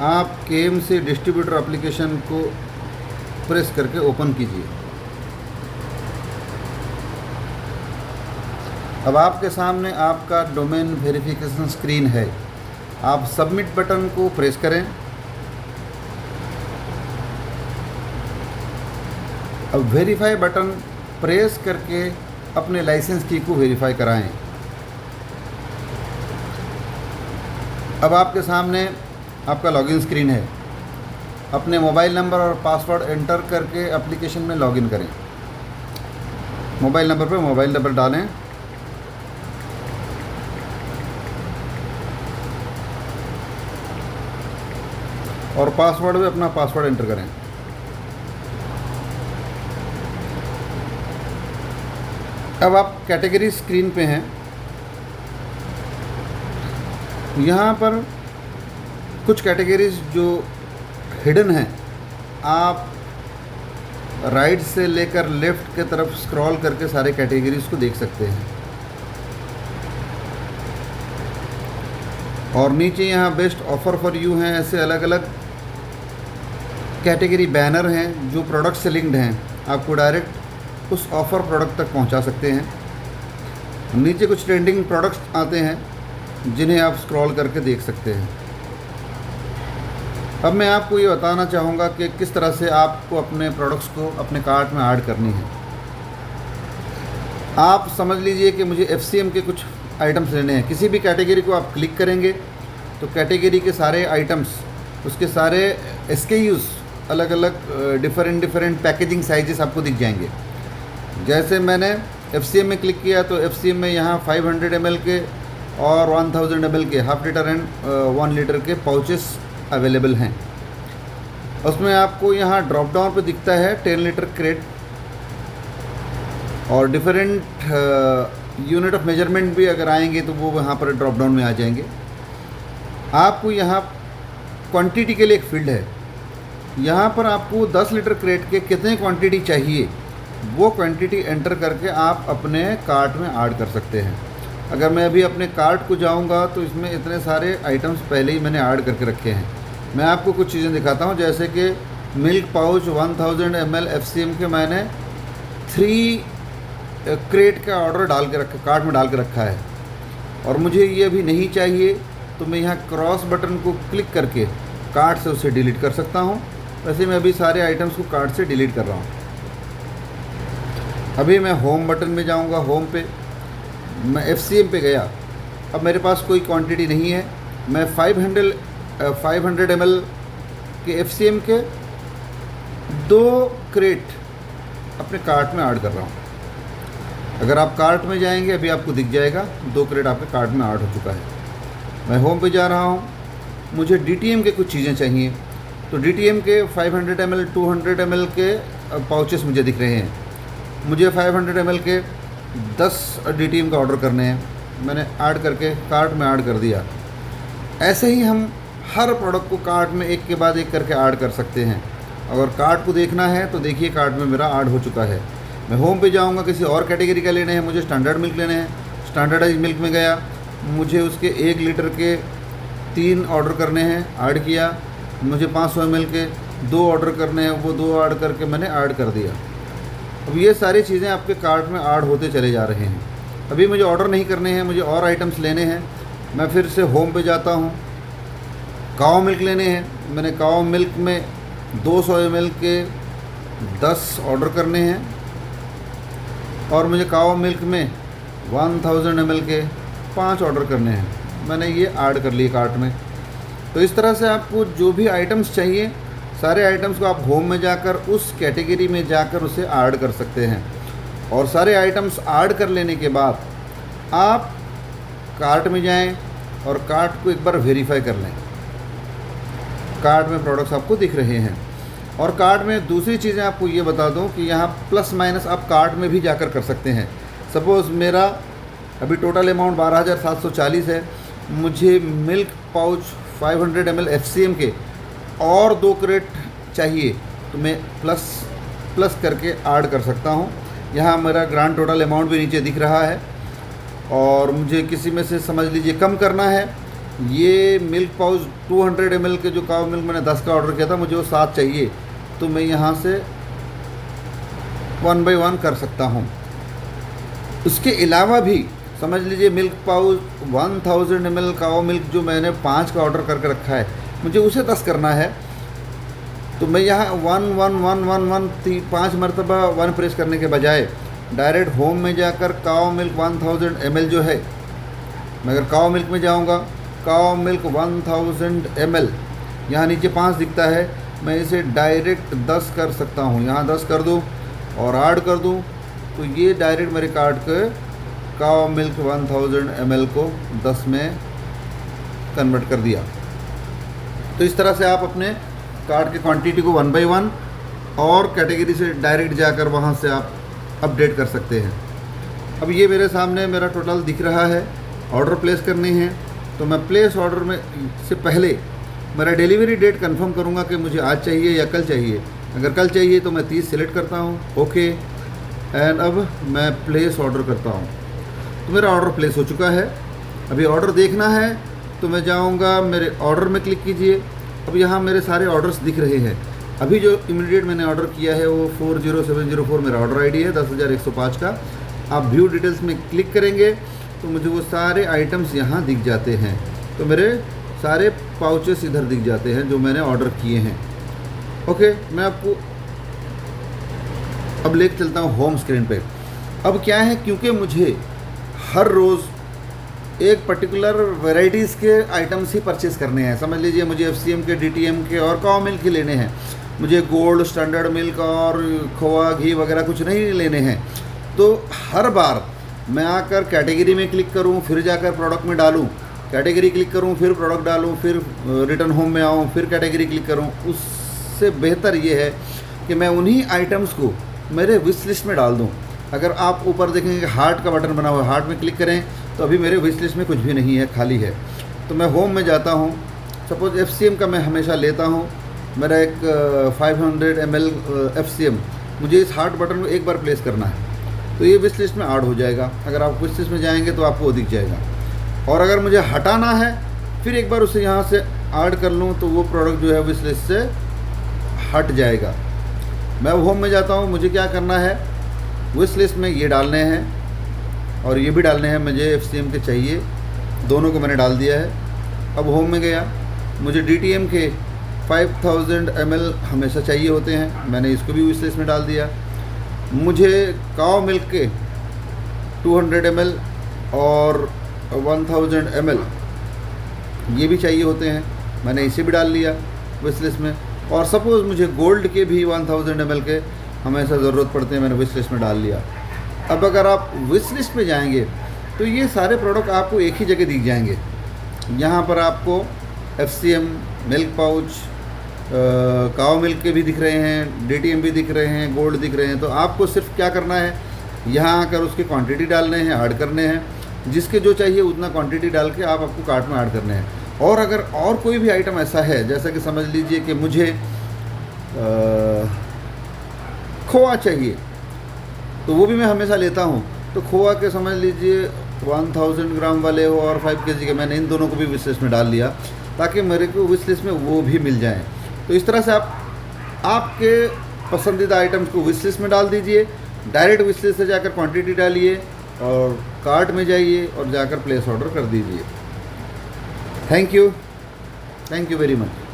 आप KMC distributor application को press करके ओपन कीजिए। अब आपके सामने आपका डोमेन वेरिफिकेशन स्क्रीन है। आप सबमिट बटन को प्रेस करें। अब वेरीफाई बटन प्रेस करके अपने लाइसेंस की को वेरीफाई कराएं। अब आपके सामने आपका लॉगिन स्क्रीन है। अपने मोबाइल नंबर और पासवर्ड एंटर करके एप्लीकेशन में लॉगिन करें। मोबाइल नंबर पर मोबाइल नंबर डालें। और पासवर्ड में अपना पासवर्ड एंटर करें। अब आप कैटेगरी स्क्रीन पे हैं। यहाँ पर कुछ कैटेगरीज जो हिडन हैं, आप राइट से लेकर लेफ़्ट के तरफ स्क्रॉल करके सारे कैटेगरीज को देख सकते हैं। और नीचे यहाँ बेस्ट ऑफ़र फॉर यू हैं। ऐसे अलग अलग कैटेगरी बैनर हैं जो प्रोडक्ट से लिंक्ड हैं, आपको डायरेक्ट उस ऑफ़र प्रोडक्ट तक पहुंचा सकते हैं। नीचे कुछ ट्रेंडिंग प्रोडक्ट्स आते हैं जिन्हें आप स्क्रॉल करके देख सकते हैं। अब मैं आपको ये बताना चाहूँगा कि किस तरह से आपको अपने प्रोडक्ट्स को अपने कार्ट में ऐड करनी है। आप समझ लीजिए कि मुझे FCM के कुछ आइटम्स लेने हैं। किसी भी कैटेगरी को आप क्लिक करेंगे तो कैटेगरी के सारे आइटम्स, उसके सारे SKUs, अलग अलग डिफरेंट पैकेजिंग साइजेस आपको दिख जाएंगे। जैसे मैंने FCM में क्लिक किया तो FCM में यहाँ 500 ml के और 1000 ml के हाफ लीटर एंड 1 लीटर के पाउचेस अवेलेबल हैं। उसमें आपको यहाँ ड्रॉप डाउन पे दिखता है 10 लीटर क्रेट, और डिफरेंट यूनिट ऑफ मेजरमेंट भी अगर आएंगे तो वो वहाँ पर ड्रॉप डाउन में आ जाएंगे। आपको यहाँ क्वांटिटी के लिए एक फील्ड है। यहाँ पर आपको 10 लीटर क्रेट के कितने क्वांटिटी चाहिए वो क्वांटिटी एंटर करके आप अपने कार्ट में ऐड कर सकते हैं। अगर मैं अभी अपने कार्ट को जाऊंगा तो इसमें इतने सारे आइटम्स पहले ही मैंने ऐड करके रखे हैं। मैं आपको कुछ चीज़ें दिखाता हूं, जैसे कि मिल्क पाउच 1000 ml FCM के मैंने 3 क्रेट का ऑर्डर डाल के रखा, कार्ट में डाल के रखा है। और मुझे ये अभी नहीं चाहिए तो मैं यहाँ क्रॉस बटन को क्लिक करके कार्ट से उसे डिलीट कर सकता हूँ। वैसे मैं अभी सारे आइटम्स को कार्ट से डिलीट कर रहा हूँ। अभी मैं होम बटन में जाऊंगा। होम पे मैं FCM पे गया। अब मेरे पास कोई क्वांटिटी नहीं है। मैं 500 ml के FCM के 2 क्रेट अपने कार्ट में ऐड कर रहा हूँ। अगर आप कार्ट में जाएंगे अभी आपको दिख जाएगा 2 क्रेट आपके कार्ट में ऐड हो चुका है। मैं होम पे जा रहा हूँ। मुझे DTM के कुछ चीज़ें चाहिए, तो DTM के 500 ml 200 ml के पाउचेस मुझे दिख रहे हैं। मुझे 500 ml के 10 DTM का ऑर्डर करने हैं। मैंने ऐड करके कार्ट में ऐड कर दिया। ऐसे ही हम हर प्रोडक्ट को कार्ट में एक के बाद एक करके ऐड कर सकते हैं। अगर कार्ट को देखना है तो देखिए कार्ट में मेरा ऐड हो चुका है। मैं होम पे जाऊंगा, किसी और कैटेगरी का लेने हैं, मुझे स्टैंडर्ड मिल्क लेने हैं। स्टैंडर्डाइज मिल्क में गया, मुझे उसके 1 लीटर के 3 ऑर्डर करने हैं, ऐड किया। मुझे 500 ml के 2 ऑर्डर करने हैं, वो 2 ऐड करके मैंने ऐड कर दिया। अब ये सारी चीज़ें आपके कार्ट में ऐड होते चले जा रहे हैं। अभी मुझे ऑर्डर नहीं करने हैं, मुझे और आइटम्स लेने हैं। मैं फिर से होम पे जाता हूँ। काओ मिल्क लेने हैं। मैंने काओ मिल्क में 200 ml के 10 ऑर्डर करने हैं, और मुझे काओ मिल्क में 1000 ml के 5 ऑर्डर करने हैं। मैंने ये ऐड कर लिए कार्ट में। तो इस तरह से आपको जो भी आइटम्स चाहिए, सारे आइटम्स को आप होम में जाकर उस कैटेगरी में जाकर उसे ऐड कर सकते हैं। और सारे आइटम्स ऐड कर लेने के बाद आप कार्ट में जाएं और कार्ट को एक बार वेरीफाई कर लें। कार्ट में प्रोडक्ट्स आपको दिख रहे हैं। और कार्ट में दूसरी चीज़ें आपको ये बता दूं कि यहाँ प्लस माइनस आप कार्ट में भी जाकर कर सकते हैं। सपोज़ मेरा अभी टोटल अमाउंट 12,740 है। मुझे मिल्क पाउच 500 ml FCM के और 2 क्रेट चाहिए, तो मैं प्लस करके ऐड कर सकता हूँ। यहाँ मेरा ग्रांड टोटल अमाउंट भी नीचे दिख रहा है। और मुझे किसी में से समझ लीजिए कम करना है ये मिल्क पाउच 200 ml के जो काव मिल्क मैंने 10 का ऑर्डर किया था, मुझे वो 7 चाहिए, तो मैं यहाँ से 1 by 1 कर सकता हूँ। उसके अलावा भी समझ लीजिए मिल्क पाउच 1000 ml काव मिल्क जो मैंने 5 का ऑर्डर करके रखा है, मुझे उसे 10 करना है, तो मैं यहाँ 1 1 1 1 1 5 मरतबा 1 प्रेस करने के बजाय डायरेक्ट होम में जाकर काव मिल्क 1000 ml जो है, मैं अगर काव मिल्क में जाऊँगा, काव मिल्क 1000 ml, यहाँ नीचे 5 दिखता है, मैं इसे डायरेक्ट 10 कर सकता हूँ। यहाँ 10 कर दूँ और ऐड कर दूँ, तो ये डायरेक्ट मेरे कार्ट के काव मिल्क 1000 ml को 10 में कन्वर्ट कर दिया। तो इस तरह से आप अपने कार्ट की क्वांटिटी को 1 by 1 और कैटेगरी से डायरेक्ट जाकर वहाँ से आप अपडेट कर सकते हैं। अब ये मेरे सामने मेरा टोटल दिख रहा है, ऑर्डर प्लेस करने हैं, तो मैं प्लेस ऑर्डर में से पहले मेरा डिलीवरी डेट कंफर्म करूँगा कि मुझे आज चाहिए या कल चाहिए। अगर कल चाहिए तो मैं 30 सेलेक्ट करता हूँ, ओके, एंड अब मैं प्लेस ऑर्डर करता हूँ। तो मेरा ऑर्डर प्लेस हो चुका है। अभी ऑर्डर देखना है तो मैं जाऊँगा, मेरे ऑर्डर में क्लिक कीजिए। अब यहाँ मेरे सारे ऑर्डर्स दिख रहे हैं। अभी जो इमीडिएट मैंने ऑर्डर किया है वो 40704 मेरा ऑर्डर आईडी है 10,105 का। आप व्यू डिटेल्स में क्लिक करेंगे तो मुझे वो सारे आइटम्स यहाँ दिख जाते हैं। तो मेरे सारे पाउचेस इधर दिख जाते हैं जो मैंने ऑर्डर किए हैं। ओके, मैं आपको अब लेके चलता हूँ होम स्क्रीन पे। अब क्या है, क्योंकि मुझे हर रोज़ एक पर्टिकुलर वैराइटीज़ के आइटम्स ही परचेज़ करने हैं। समझ लीजिए मुझे FCM के, DTM के और काव मिल्क के लेने हैं, मुझे गोल्ड, स्टैंडर्ड मिल्क और खोआ, घी वगैरह कुछ नहीं लेने हैं। तो हर बार मैं आकर कैटेगरी में क्लिक करूं, फिर जाकर प्रोडक्ट में डालूं, कैटेगरी क्लिक करूं, फिर प्रोडक्ट डालूं, फिर रिटर्न होम में आऊं, फिर कैटेगरी क्लिक करूं, उससे बेहतर ये है कि मैं उन्हीं आइटम्स को मेरे विश लिस्ट में डाल दूं। अगर आप ऊपर देखेंगे हार्ट का बटन बना हुआ है, हार्ट में क्लिक करें तो अभी मेरे विश लिस्ट में कुछ भी नहीं है, खाली है। तो मैं होम में जाता हूँ, सपोज़ FCM का मैं हमेशा लेता हूँ, मेरा एक 500 ml FCM, मुझे इस हार्ट बटन को एक बार प्लेस करना है तो ये विश लिस्ट में ऐड हो जाएगा। अगर आप विश लिस्ट में जाएंगे तो आपको वो दिख जाएगा। और अगर मुझे हटाना है फिर एक बार उसे यहाँ से ऐड कर लूँ तो वो प्रोडक्ट जो है विश लिस्ट से हट जाएगा। मैं होम में जाता हूँ, मुझे क्या करना है, विश लिस्ट में ये डालने हैं और ये भी डालने हैं, मुझे FCM के चाहिए, दोनों को मैंने डाल दिया है। अब होम में गया, मुझे DTM के 5000 ml हमेशा चाहिए होते हैं, मैंने इसको भी विश लिस्ट में डाल दिया। मुझे काव मिल्क के 200 ml और 1000 ml ये भी चाहिए होते हैं, मैंने इसे भी डाल लिया विश लिस्ट में। और सपोज़ मुझे गोल्ड के भी 1000 ml के हमेशा ज़रूरत पड़ते हैं, मैंने विश लिस्ट में डाल लिया। अब अगर आप विश लिस्ट में जाएंगे तो ये सारे प्रोडक्ट आपको एक ही जगह दिख जाएंगे। यहाँ पर आपको FCM, मिल्क पाउच, काव मिल्क के भी दिख रहे हैं, DTM भी दिख रहे हैं, गोल्ड दिख रहे हैं। तो आपको सिर्फ क्या करना है, यहाँ आकर उसकी क्वांटिटी डालने हैं, ऐड करने हैं, जिसके जो चाहिए उतना क्वांटिटी डाल के आप आपको कार्ट में ऐड करने हैं। और अगर और कोई भी आइटम ऐसा है, जैसा कि समझ लीजिए कि मुझे खोआ चाहिए, तो वो भी मैं हमेशा लेता हूँ। तो खोआ के समझ लीजिए 1000 ग्राम वाले हो और 5 kg के, मैंने इन दोनों को भी विश लिस्ट में डाल लिया ताकि मेरे को विश लिस्ट में वो भी मिल जाएं। तो इस तरह से आप आपके पसंदीदा आइटम्स को विश लिस्ट में डाल दीजिए, डायरेक्ट विश लिस्ट से जाकर क्वांटिटी डालिए और कार्ट में जाइए और जाकर प्लेस ऑर्डर कर दीजिए। Thank you very much.